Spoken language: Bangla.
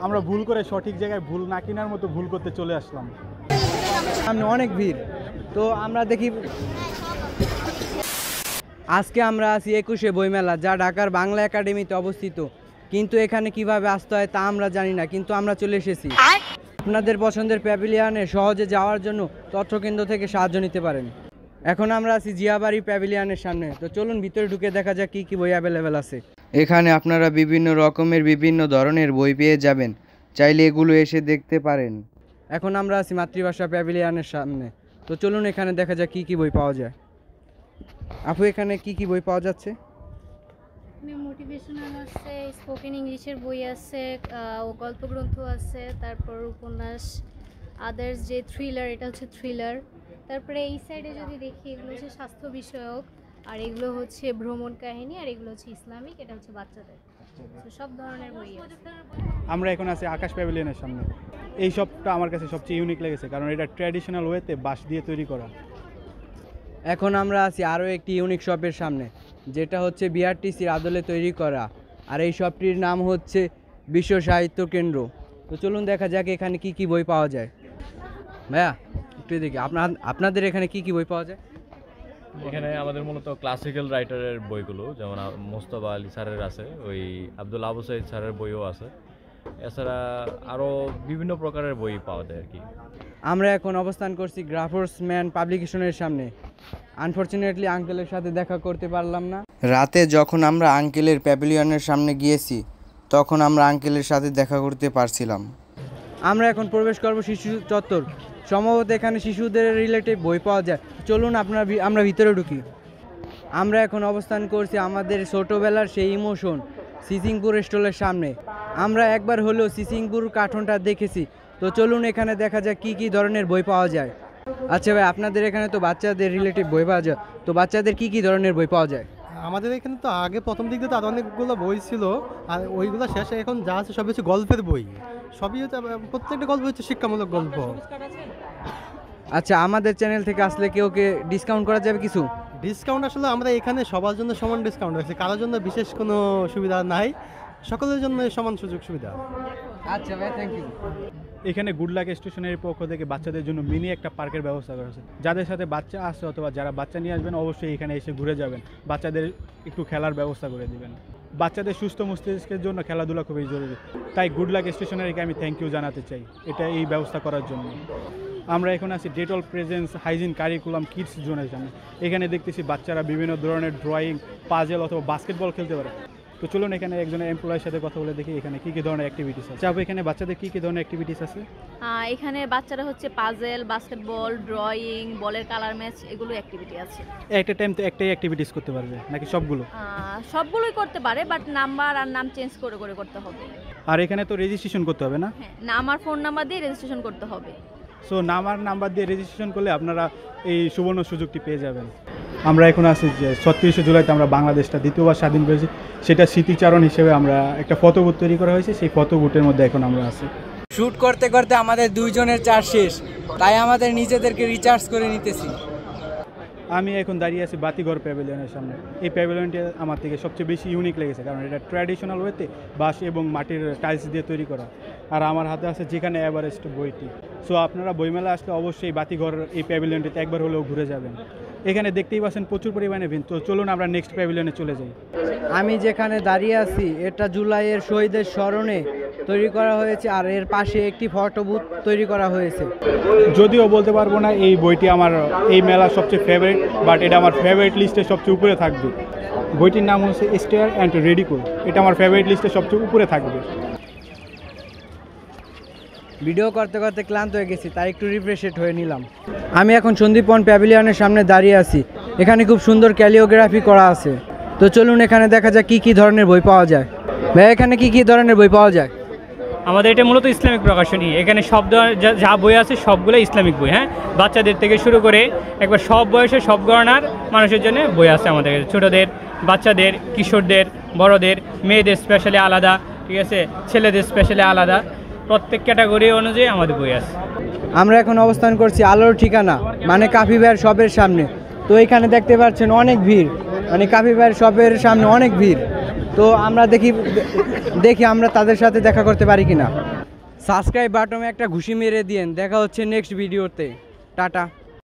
আমরা ভুল করে সঠিক জায়গায় ভুল না কেনার মতো ভুল করতে চলে আসলাম। সামনে অনেক ভিড়, তো আমরা দেখি। আজকে আমরা আছি 21শে বইমেলা, যা ঢাকার বাংলা একাডেমিতে অবস্থিত। কিন্তু এখানে কিভাবে আসতে হয় তা আমরা জানি না, কিন্তু আমরা চলে এসেছি। আপনাদের পছন্দের প্যাভিলিয়নে সহজে যাওয়ার জন্য তথ্যকেন্দ্র থেকে সাহায্য নিতে পারেন। এখন আমরা আছি জিয়াবাড়ি প্যাভিলিয়নের সামনে, তো চলুন ভিতরে ঢুকে দেখা যাক কী কী বই অ্যাভেলেবেল আছে। এখানে আপনারা বিভিন্ন রকমের বিভিন্ন ধরনের বই পেয়ে যাবেন, চাইলে এগুলো এসে দেখতে পারেন। এখন আমরা আছি মাতৃভাষা প্যাভিলিয়নের সামনে, তো চলুন এখানে দেখা যাক কী কী বই পাওয়া যায়। আপু, এখানে কি কি বই পাওয়া যাচ্ছে? মোটিভেশনাল আছে, স্পোকেন ইংলিশের বই আছে, গল্প গ্রন্থ আছে, তারপর উপন্যাস, আদার্স যে থ্রিলার, এটা হচ্ছে থ্রিলার। তারপরে এই সাইডে যদি দেখি, এগুলো হচ্ছে স্বাস্থ্য বিষয়ক, আর এগুলো হচ্ছে ভ্রমণ কাহিনী, আর এগুলো হচ্ছে ইসলামিক, এটা হচ্ছে বাচ্চাদের। সব ধরনের বই আছে। আমরা এখন আছি আকাশ প্যাভিলিয়নের সামনে। এই শপটা আমার কাছে সবচেয়ে ইউনিক লেগেছে, কারণ এটা ট্র্যাডিশনাল ওয়েতে বাঁশ দিয়ে তৈরি করা। এখন আমরা আছি আরও একটি ইউনিক শপের সামনে, যেটা হচ্ছে বিআরটিসির আদলে তৈরি করা, আর এই শপটির নাম হচ্ছে বিশ্ব সাহিত্য কেন্দ্র। তো চলুন দেখা যাক এখানে কি কি বই পাওয়া যায়। ভাইয়া, একটু দেখি আপনাদের এখানে কি কি বই পাওয়া যায়? এখানে আমাদের মূলত ক্লাসিক্যাল রাইটারের বইগুলো, যেমন মোস্তফা আলী স্যারের আছে, ওই আব্দুল আবু সাইদ স্যারের বইও আছে। এছাড়া আরও বিভিন্ন প্রকারের বই পাওয়া যায় আর কি। আমরা এখন অবস্থান করছি গ্রাফার্সম্যান পাবলিকেশনের সামনে। আনফরচুনেটলি আঙ্কেলের সাথে দেখা করতে পারলাম না। রাতে যখন আমরা আঙ্কেলের প্যাভিলিয়নের সামনে গিয়েছি, তখন আমরা আঙ্কেলের সাথে দেখা করতে পারছিলাম। আমরা এখন প্রবেশ করব শিশু চত্বর। সম্ভবত এখানে শিশুদের রিলেটেড বই পাওয়া যায়। চলুন আমরা ভিতরে ঢুকি। আমরা এখন অবস্থান করছি আমাদের ছোটোবেলার সেই ইমোশন সিসিংপুর স্টলের সামনে। আমরা একবার হলেও সিসিংপুর কার্টুনটা দেখেছি, তো চলুন এখানে দেখা যাক কী কী ধরনের বই পাওয়া যায়। আচ্ছা ভাই, আপনাদের এখানে তো বাচ্চাদের রিলেটিভ বই পাওয়া যায়, তো বাচ্চাদের কি কি ধরনের বই পাওয়া যায়? আমাদের এখানে তো আগে প্রথম দিক দিয়ে তো আরও অনেকগুলো বই ছিল, আর ওইগুলো শেষে এখন যা আছে সব হচ্ছে গল্পের বই। সবই হচ্ছে, প্রত্যেকটা গল্প হচ্ছে শিক্ষামূলক গল্প। আচ্ছা, আমাদের চ্যানেল থেকে আসলে কেউকে ডিসকাউন্ট করা যাবে কিছু? ডিসকাউন্ট আসলে আমরা এখানে সবার জন্য সমান ডিসকাউন্ট আছে, কারোর জন্য বিশেষ কোনো সুবিধা নাই, সকলের জন্য সমান সুযোগ সুবিধা। আচ্ছা ভাই, থ্যাংক ইউ। এখানে গুড লাক স্টেশনের পক্ষ থেকে বাচ্চাদের জন্য মিনি একটা পার্কের ব্যবস্থা করা হয়েছে। যাদের সাথে বাচ্চা আছে অথবা যারা বাচ্চা নিয়ে আসবেন, অবশ্যই এখানে এসে ঘুরে যাবেন, বাচ্চাদের একটু খেলার ব্যবস্থা করে দিবেন। বাচ্চাদের সুস্থ মস্তিষ্কের জন্য খেলাধুলা খুবই জরুরি, তাই গুড লাক স্টেশনারিকে আমি থ্যাংক ইউ জানাতে চাই এটা এই ব্যবস্থা করার জন্য। আমরা এখন আছি Dettol presents hygiene curriculum kids জোনের সামনে। এখানে দেখতেছি বাচ্চারা বিভিন্ন ধরনের ড্রয়িং, পাজেল অথবা বাস্কেটবল খেলতে পারে। তো চলুন এখানে একজনের এমপ্লয়ের সাথে কথা বলে দেখি এখানে কী কী ধরনের অ্যাক্টিভিটিস আছে। চাপ, এখানে বাচ্চাদের কী কী ধরনের অ্যাক্টিভিটিস আছে? এখানে বাচ্চারা হচ্ছে পাজেল, বাস্কেটবল, ড্রয়িং, বলের কালার ম্যাচ, এগুলো অ্যাক্টিভিটি আছে। একটা টাইম তো একটাই অ্যাক্টিভিটিস করতে পারবে নাকি সবগুলো? সবগুলোই করতে পারে, বাট নাম্বার আর নাম চেঞ্জ করে করে করতে হবে। আর এখানে তো রেজিস্ট্রেশন করতে হবে না? হ্যাঁ, নাম আর ফোন নাম্বার দিয়ে রেজিস্ট্রেশন করতে হবে। সো নাম্বার দিয়ে রেজিস্ট্রেশন করলে আপনারা এই সুবর্ণ সুযোগটি পেয়ে যাবেন। আমরা এখন আছি যে 36শে জুলাইতে আমরা বাংলাদেশটা দ্বিতীয়বার স্বাধীন করেছি, সেটা স্মৃতিচারণ হিসেবে আমরা একটা ফটোবুথ তৈরি করা হয়েছে, সেই ফটোবুথের মধ্যে এখন আমরা আছি। শ্যুট করতে করতে আমাদের দুইজনের চার্জ শেষ, তাই আমাদের নিজেদেরকে রিচার্জ করে নিতেছি। আমি এখন দাঁড়িয়ে আছি বাতিঘর প্যাভিলিয়নের সামনে। এই প্যাভিলিয়নটি আমার থেকে সবচেয়ে বেশি ইউনিক লেগেছে, কারণ এটা ট্র্যাডিশনাল ওয়েতে বাঁশ এবং মাটির টাইলস দিয়ে তৈরি করা, আর আমার হাতে আছে যেখানে এভারেস্ট বইটি। সো আপনারা বইমেলা আসলে অবশ্যই বাতিঘর এই প্যাভিলিয়নটিতে একবার হলেও ঘুরে যাবেন। এখানে দেখতেই পাচ্ছেন প্রচুর পরিমাণে ভিড়। তো চলুন আমরা নেক্সট প্যাভিলিয়নে চলে যাই। আমি যেখানে দাঁড়িয়ে আছি এটা জুলাইয়ের শহীদের স্মরণে তৈরি করা হয়েছে, আর এর পাশে একটি ফটো বুথ তৈরি করা হয়েছে। যদিও বলতে পারবো না এই বইটি আমার এই মেলার সবচেয়ে ফেভারিট, বাট এটা আমার ফেভারিট লিস্টে সবচেয়ে উপরে থাকবে। বইটির নাম হচ্ছে স্টেয়ার অ্যান্ড রেডিকো। এটা আমার ফেভারিট লিস্টে সবচেয়ে উপরে থাকবে। ভিডিও করতে করতে ক্লান্ত হয়ে গেছি, তাই একটু রিফ্রেশেড হয়ে নিলাম। আমি এখন সন্দীপন প্যাভিলিয়নের সামনে দাঁড়িয়ে আছি। এখানে খুব সুন্দর ক্যালিওগ্রাফি করা আছে, তো চলুন এখানে দেখা যাক কী কী ধরনের বই পাওয়া যায়। ভাই, এখানে কী কী ধরনের বই পাওয়া যায়? আমাদের এটা মূলত ইসলামিক প্রকাশনী। এখানে সব যা বই আছে সবগুলো ইসলামিক বই। হ্যাঁ, বাচ্চাদের থেকে শুরু করে একবার সব বয়সে সব গণনার মানুষের জন্য বই আছে আমাদের কাছে। ছোটোদের, বাচ্চাদের, কিশোরদের, বড়দের, মেয়েদের স্পেশালি আলাদা, ঠিক আছে, ছেলেদের স্পেশালি আলাদা, প্রত্যেক ক্যাটাগরি অনুযায়ী আমাদের বই আছে। আমরা এখন অবস্থান করছি আলোর ঠিকানা মানে কাফি ভাইয়ের শপের সামনে। তো এখানে দেখতে পাচ্ছেন অনেক ভিড়, মানে কাফি ভাইয়ের শপের সামনে অনেক ভিড়। তো আমরা দেখি আমরা তাদের সাথে দেখা করতে পারি কিনা। সাবস্ক্রাইব বাটনে একটা ঘুষি মেরে দিয়েন। দেখা হচ্ছে নেক্সট ভিডিওতে। টাটা।